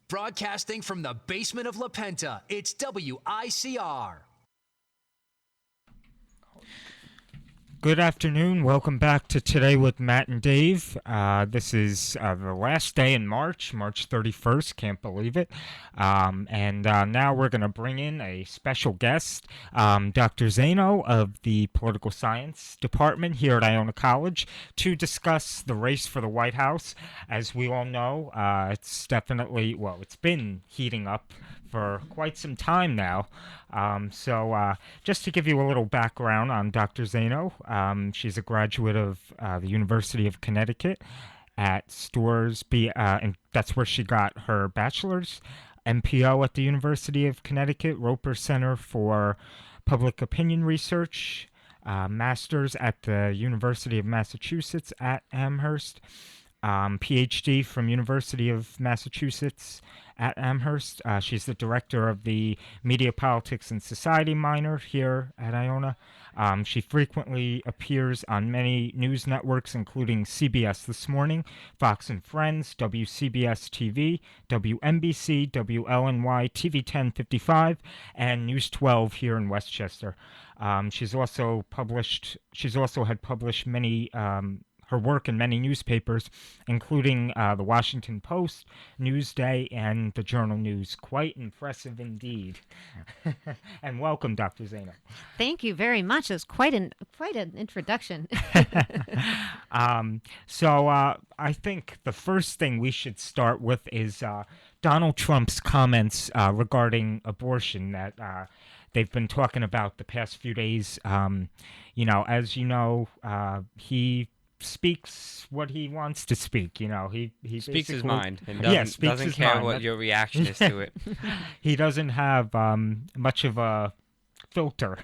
Broadcasting from the basement of La Penta, it's WICR. Good afternoon. Welcome back to Today with Matt and Dave. This is the last day in March 31st. Can't believe it. And now we're going to bring in a special guest, Dr. Zano of the Political Science Department here at Iona College, to discuss the race for the White House. As we all know, it's definitely, it's been heating up for quite some time now. So just to give you a little background on Dr. Zano, she's a graduate of the University of Connecticut at Storesby, and that's where she got her bachelor's. MPO at the University of Connecticut, Roper Center for Public Opinion Research, master's at the University of Massachusetts at Amherst, PhD from University of Massachusetts at Amherst. She's the director of the Media, Politics, and Society minor here at Iona. She frequently appears on many news networks, including CBS This Morning, Fox and Friends, WCBS TV, WNBC, WLNY, TV 1055, and News 12 here in Westchester. She's also had published many her work in many newspapers, including the Washington Post, Newsday, and the Journal News. Quite impressive indeed. And welcome, Dr. Zano. Thank you very much. It was quite an introduction. So I think the first thing we should start with is Donald Trump's comments regarding abortion that they've been talking about the past few days. As you know, he speaks what he wants to speak. He speaks his mind and doesn't his care mind. what your reaction is to it. He doesn't have much of a filter.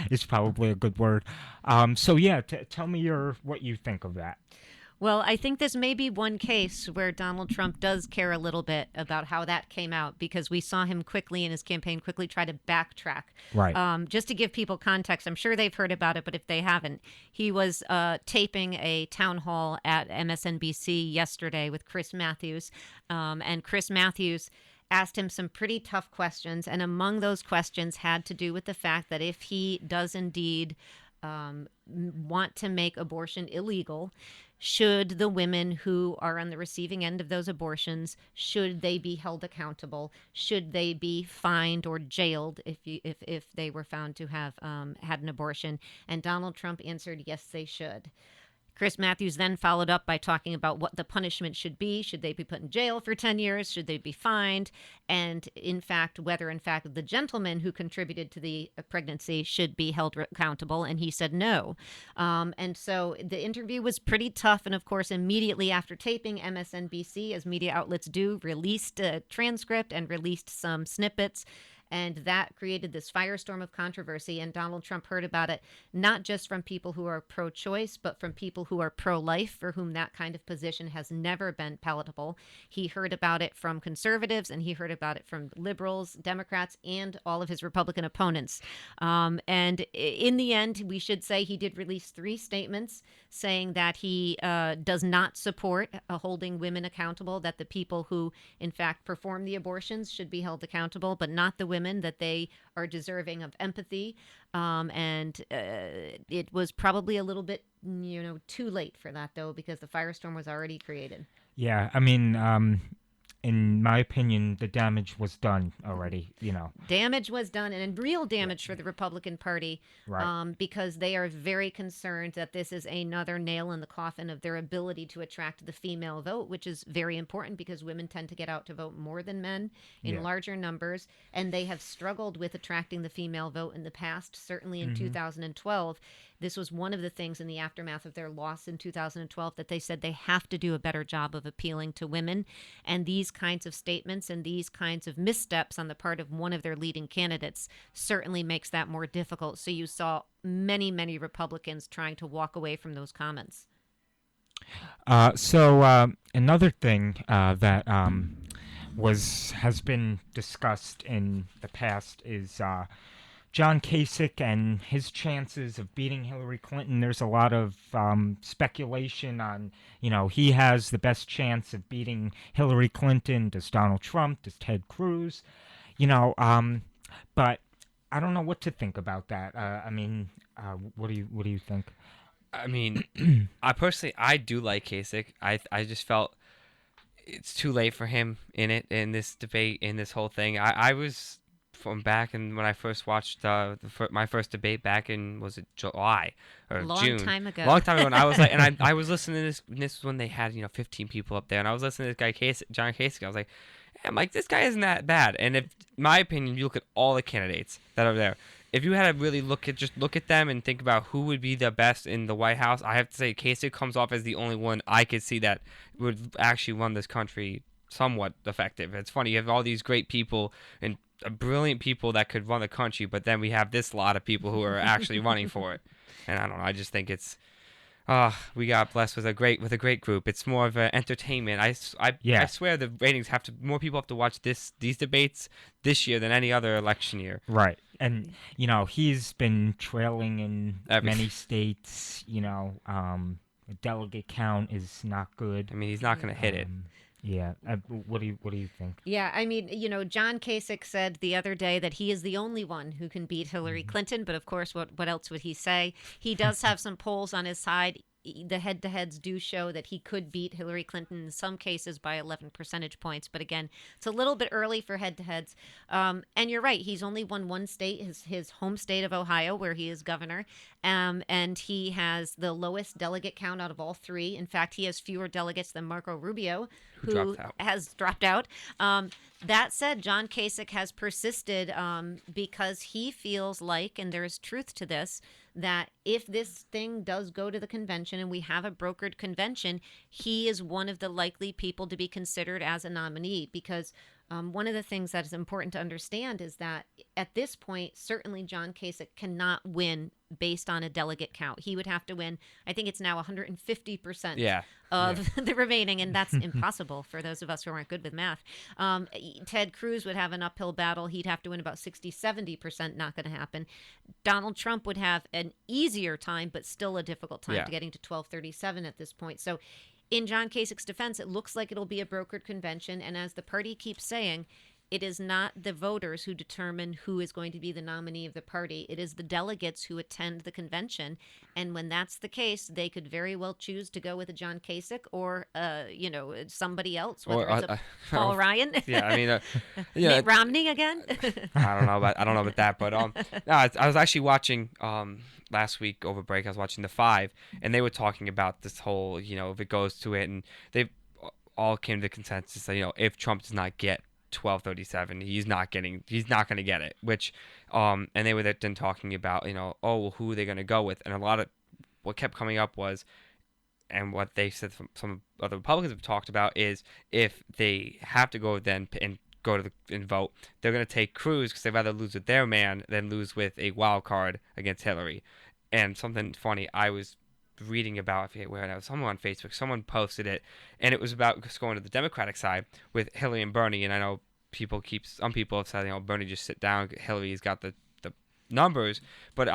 Is probably a good word. Tell me what you think of that. Well, I think this may be one case where Donald Trump does care a little bit about how that came out, because we saw him quickly in his campaign try to backtrack. Right. Just to give people context, I'm sure they've heard about it, but if they haven't, he was taping a town hall at MSNBC yesterday with Chris Matthews, and Chris Matthews asked him some pretty tough questions, and among those questions had to do with the fact that if he does indeed want to make abortion illegal, should the women who are on the receiving end of those abortions, should they be held accountable? Should they be fined or jailed if they were found to have had an abortion? And Donald Trump answered, yes, they should. Chris Matthews then followed up by talking about what the punishment should be. Should they be put in jail for 10 years? Should they be fined? And whether the gentleman who contributed to the pregnancy should be held accountable. And he said no. And so the interview was pretty tough. And of course, immediately after taping, MSNBC, as media outlets do, released a transcript and released some snippets. And that created this firestorm of controversy. And Donald Trump heard about it not just from people who are pro-choice, but from people who are pro-life, for whom that kind of position has never been palatable. He heard about it from conservatives, and he heard about it from liberals, Democrats, and all of his Republican opponents. And in the end, we should say he did release 3 statements saying that he does not support holding women accountable, that the people who, in fact, perform the abortions should be held accountable, but not the women, that they are deserving of empathy. And it was probably a little bit, too late for that, though, because the firestorm was already created. Yeah, I mean, in my opinion, the damage was done already, Damage was done, and real damage for the Republican Party, right. Because they are very concerned that this is another nail in the coffin of their ability to attract the female vote, which is very important because women tend to get out to vote more than men in larger numbers, and they have struggled with attracting the female vote in the past, certainly in 2012. This was one of the things in the aftermath of their loss in 2012 that they said they have to do a better job of appealing to women. And these kinds of statements and these kinds of missteps on the part of one of their leading candidates certainly makes that more difficult. So you saw many, many Republicans trying to walk away from those comments. Another thing that has been discussed in the past is John Kasich and his chances of beating Hillary Clinton. There's a lot of speculation on, he has the best chance of beating Hillary Clinton. Does Donald Trump? Does Ted Cruz? But I don't know what to think about that. What do you think? I mean, I do like Kasich. I just felt it's too late for him in this debate, in this whole thing. I was from back in when I first watched my first debate back in, was it July or June? Long time ago. And I was like, and I was listening to this. And this was when they had 15 people up there, and I was listening to this guy John Kasich. I was like, I'm like, this guy isn't that bad. And if, in my opinion, you look at all the candidates that are there, if you had to really look at them and think about who would be the best in the White House, I have to say Kasich comes off as the only one I could see that would actually run this country somewhat effective. It's funny, you have all these great people and brilliant people that could run the country, but then we have this lot of people who are actually running for it. And I don't know, I just think it's we got blessed with a great group. It's more of an entertainment. I swear the ratings more people have to watch these debates this year than any other election year. Right. And he's been trailing in many states. The delegate count is not good. I mean, he's not going to hit it. Yeah. What do you think? Yeah, I mean, John Kasich said the other day that he is the only one who can beat Hillary Clinton, but of course, what else would he say? He does have some polls on his side. The head-to-heads do show that he could beat Hillary Clinton in some cases by 11 percentage points. But again, it's a little bit early for head-to-heads. And you're right. He's only won one state, his home state of Ohio, where he is governor. And he has the lowest delegate count out of all three. In fact, he has fewer delegates than Marco Rubio, who has dropped out. That said, John Kasich has persisted because he feels like, and there is truth to this, that if this thing does go to the convention and we have a brokered convention, he is one of the likely people to be considered as a nominee. Because one of the things that is important to understand is that at this point, certainly John Kasich cannot win based on a delegate count. He would have to win, I think it's now 150% of the remaining, and that's impossible for those of us who aren't good with math. Ted Cruz would have an uphill battle. He'd have to win about 60-70%, not going to happen. Donald Trump would have an easier time, but still a difficult time to getting to 1237 at this point. So in John Kasich's defense, it looks like it'll be a brokered convention, and as the party keeps saying, it is not the voters who determine who is going to be the nominee of the party. It is the delegates who attend the convention. And when that's the case, they could very well choose to go with a John Kasich or, somebody else, whether it's a Paul Ryan. Yeah, I mean, Mitt Romney again. I don't know about that, but no, I was actually watching last week over break. I was watching The Five, and they were talking about this whole, if it goes to it, and they all came to the consensus that if Trump does not get 1237, he's not going to get it, which and they were then talking about who are they going to go with, and a lot of what kept coming up was, and what they said some other Republicans have talked about, is if they have to go then and go to and vote, they're going to take Cruz because they'd rather lose with their man than lose with a wild card against Hillary. And something funny I was reading about, I forget where it was, someone on Facebook, someone posted it, and it was about just going to the Democratic side with Hillary and Bernie. And I know some people have said, Bernie just sit down, Hillary's got the numbers, but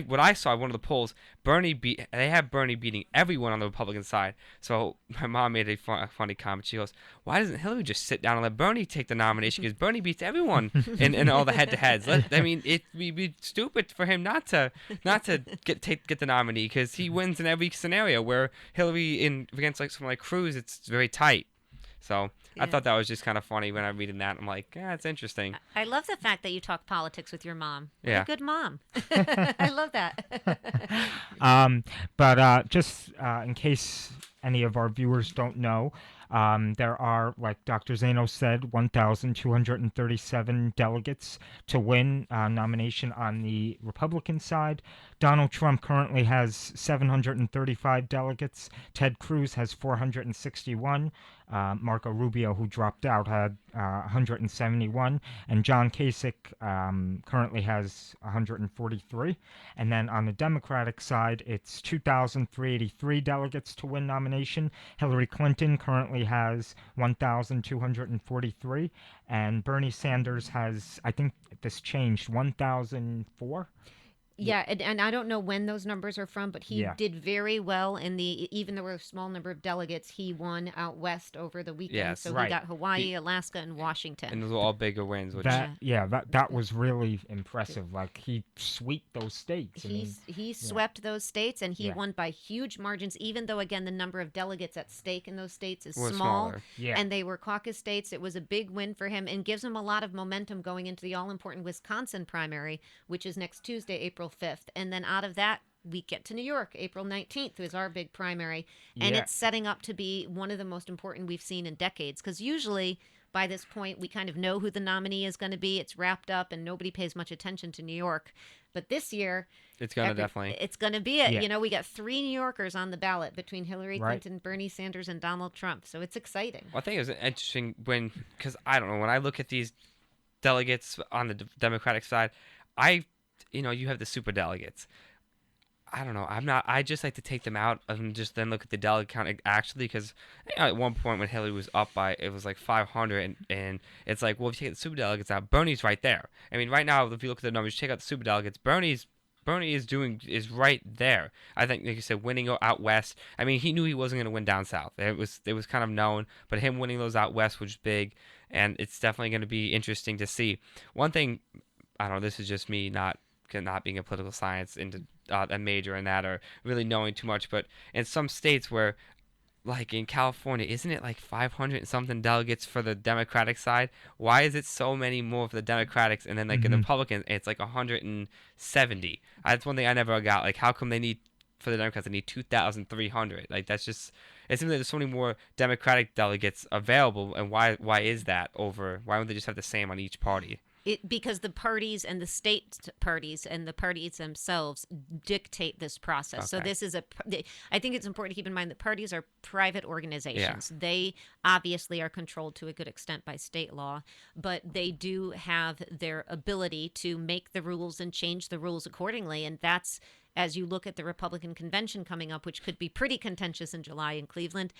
what I saw one of the polls, they have Bernie beating everyone on the Republican side. So my mom made a funny comment. She goes, "Why doesn't Hillary just sit down and let Bernie take the nomination? Because Bernie beats everyone in all the head-to-heads. It'd be stupid for him not to get the nominee, because he wins in every scenario. Where Hillary against someone like Cruz, it's very tight." So I thought that was just kind of funny when I'm reading that. I'm like, yeah, it's interesting. I love the fact that you talk politics with your mom. What a good mom. I love that. But just in case any of our viewers don't know, there are, like Dr. Zano said, 1,237 delegates to win nomination on the Republican side. Donald Trump currently has 735 delegates. Ted Cruz has 461. Marco Rubio, who dropped out, had 171. And John Kasich currently has 143. And then on the Democratic side, it's 2,383 delegates to win nomination. nomination. Hillary Clinton currently has 1,243, and Bernie Sanders has, I think this changed, 1,004. Yeah, and I don't know when those numbers are from, but he Yeah. did very well in the, even though there were a small number of delegates, he won out west over the weekend. Yes. So he Right. got Hawaii, Alaska, and Washington. And those were all bigger wins, which That was really impressive. Like he swept those states. I mean, He swept those states, and he Yeah. won by huge margins, even though, again, the number of delegates at stake in those states is were small. smaller. Yeah. And they were caucus states. It was a big win for him and gives him a lot of momentum going into the all-important Wisconsin primary, which is next Tuesday, April 5th. And then out of that, we get to New York. April 19th is our big primary. And Yeah. it's setting up to be one of the most important we've seen in decades, because usually by this point, we kind of know who the nominee is going to be. It's wrapped up, and nobody pays much attention to New York. But this year, it's gonna definitely. it's going to be it. Yeah. You know, we got 3 New Yorkers on the ballot between Hillary Right. Clinton, Bernie Sanders, and Donald Trump. So it's exciting. Well, I think it was interesting because I don't know, when I look at these delegates on the Democratic side, you have the super delegates. I don't know. I just like to take them out and just then look at the delegate count actually, because at one point when Hillary was up by, it was like 500, and it's like, well, if you take the super delegates out, Bernie's right there. I mean, right now, if you look at the numbers, you take out the super delegates, Bernie is right there. I think, like you said, winning out west. I mean, he knew he wasn't going to win down south. It was kind of known, but him winning those out west was big, and it's definitely going to be interesting to see. One thing, I don't know, this is just me not being a political science into a major in that, or really knowing too much, but in some states where, like in California, isn't it like 500 and something delegates for the Democratic side? Why is it so many more for the Democrats, and then like in the Republicans, it's like 170? That's one thing I never got. Like, how come for the Democrats, they need 2,300? Like, that's just, it seems like there's so many more Democratic delegates available, and why is that over? Why don't they just have the same on each party? Because the parties and the state parties and the parties themselves dictate this process. So Okay. this is I think it's important to keep in mind that parties are private organizations. They obviously are controlled to a good extent by state law, but they do have their ability to make the rules and change the rules accordingly. And that's, as you look at the Republican convention coming up, which could be pretty contentious in July in Cleveland,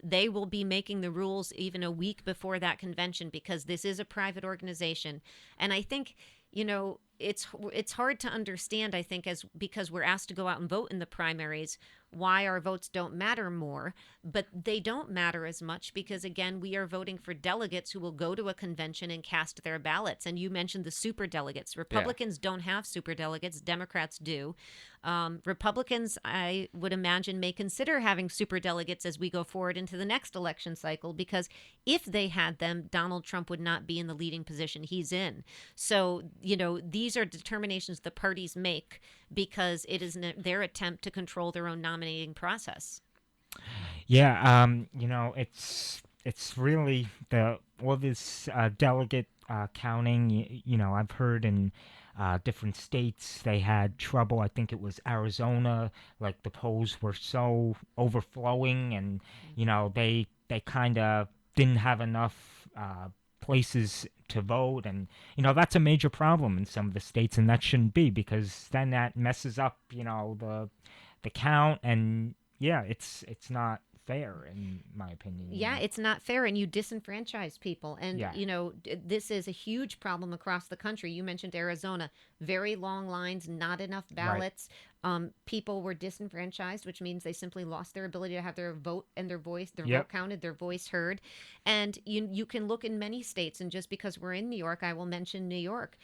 they will be making the rules even a week before that convention, because this is a private organization. And I think, it's hard to understand, I think, because we're asked to go out and vote in the primaries, why our votes don't matter more. But they don't matter as much because, again, we are voting for delegates who will go to a convention and cast their ballots. And you mentioned the super delegates. Republicans don't have super delegates. Democrats do. Republicans, I would imagine, may consider having super delegates as we go forward into the next election cycle, because if they had them, Donald Trump would not be in the leading position he's in. So, these are determinations the parties make because it is their attempt to control their own nominating process. Yeah, it's really all this delegate counting. I've heard in different states they had trouble. I think it was Arizona. Like the polls were so overflowing, and they kind of didn't have enough places to vote, and that's a major problem in some of the states, and that shouldn't be, because then that messes up the count, and it's not fair in my opinion. Yeah, it's not fair, and you disenfranchise people. And, this is a huge problem across the country. You mentioned Arizona, very long lines, not enough ballots. People were disenfranchised, which means they simply lost their ability to have their vote and their voice, their vote counted, their voice heard. And you can look in many states, and just because we're in New York, I will mention New York.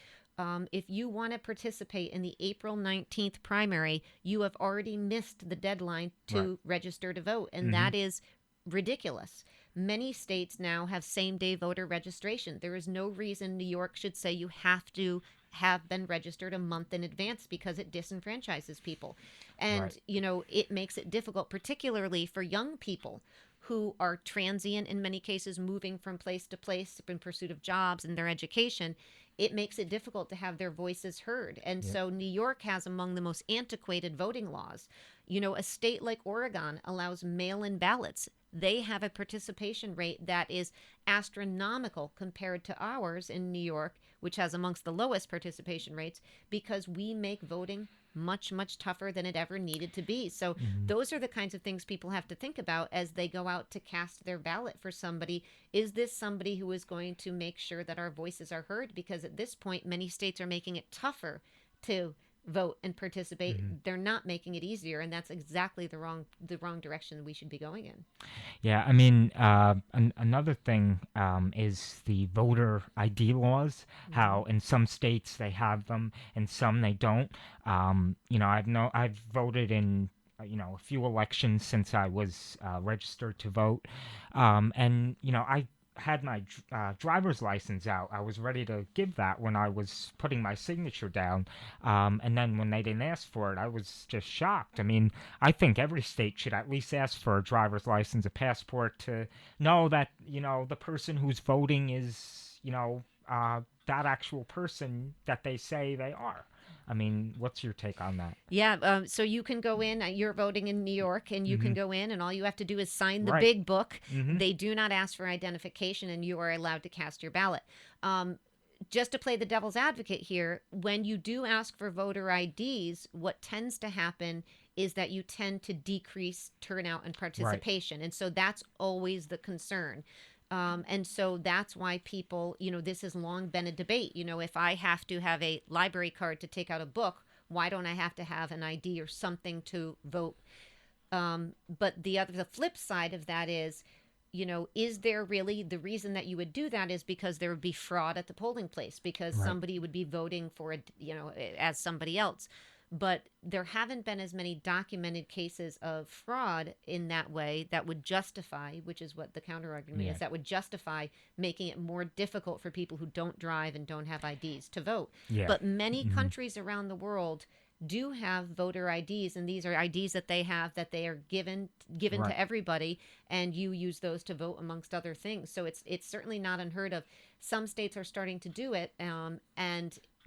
If you want to participate in the April 19th primary, you have already missed the deadline to register to vote. And that is ridiculous. Many states now have same-day voter registration. There is no reason New York should say you have to have been registered a month in advance, because it disenfranchises people. And, it makes it difficult, particularly for young people who are transient, in many cases moving from place to place in pursuit of jobs and their education. It makes it difficult to have their voices heard. And so New York has among the most antiquated voting laws. A state like Oregon allows mail-in ballots. They have a participation rate that is astronomical compared to ours in New York, which has amongst the lowest participation rates, because we make voting much, much tougher than it ever needed to be. So those are the kinds of things people have to think about as they go out to cast their ballot for somebody. Is this somebody who is going to make sure that our voices are heard? Because at this point, many states are making it tougher to vote and participate. They're not making it easier, and that's exactly the wrong direction we should be going in. Yeah, I mean, another thing is the voter ID laws. How in some states they have them, and some they don't. I've voted in a few elections since I was registered to vote, and I had my driver's license out. I was ready to give that when I was putting my signature down, and then when they didn't ask for it, I was just shocked. I mean, I think every state should at least ask for a driver's license, a passport, to know that the person who's voting is that actual person that they say they are. I mean, what's your take on that? Yeah, so you can go in, you're voting in New York, and you can go in, and all you have to do is sign the Right. big book. They do not ask for identification, and you are allowed to cast your ballot. Just to play the devil's advocate here, when you do ask for voter IDs, what tends to happen is that you tend to decrease turnout and participation. And so that's always the concern. And so that's why people, this has long been a debate. If I have to have a library card to take out a book, why don't I have to have an ID or something to vote? But the flip side of that is, is there really the reason that you would do that is because there would be fraud at the polling place because somebody would be voting for as somebody else. But there haven't been as many documented cases of fraud in that way that would justify, which is what the counter argument is, that would justify making it more difficult for people who don't drive and don't have IDs to vote. Yeah. But many countries around the world do have voter IDs, and these are IDs that they have that they are given to everybody, and you use those to vote amongst other things. So it's certainly not unheard of. Some states are starting to do it,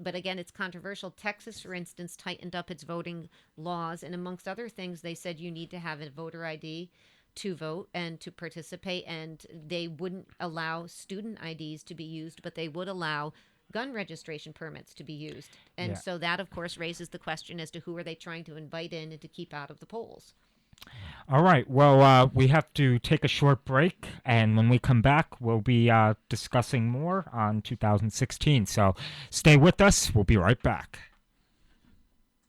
but again, it's controversial. Texas, for instance, tightened up its voting laws, and amongst other things, they said you need to have a voter ID to vote and to participate, and they wouldn't allow student IDs to be used, but they would allow gun registration permits to be used. And so that, of course, raises the question as to who are they trying to invite in and to keep out of the polls. All right. Well, we have to take a short break, and when we come back, we'll be discussing more on 2016. So stay with us. We'll be right back.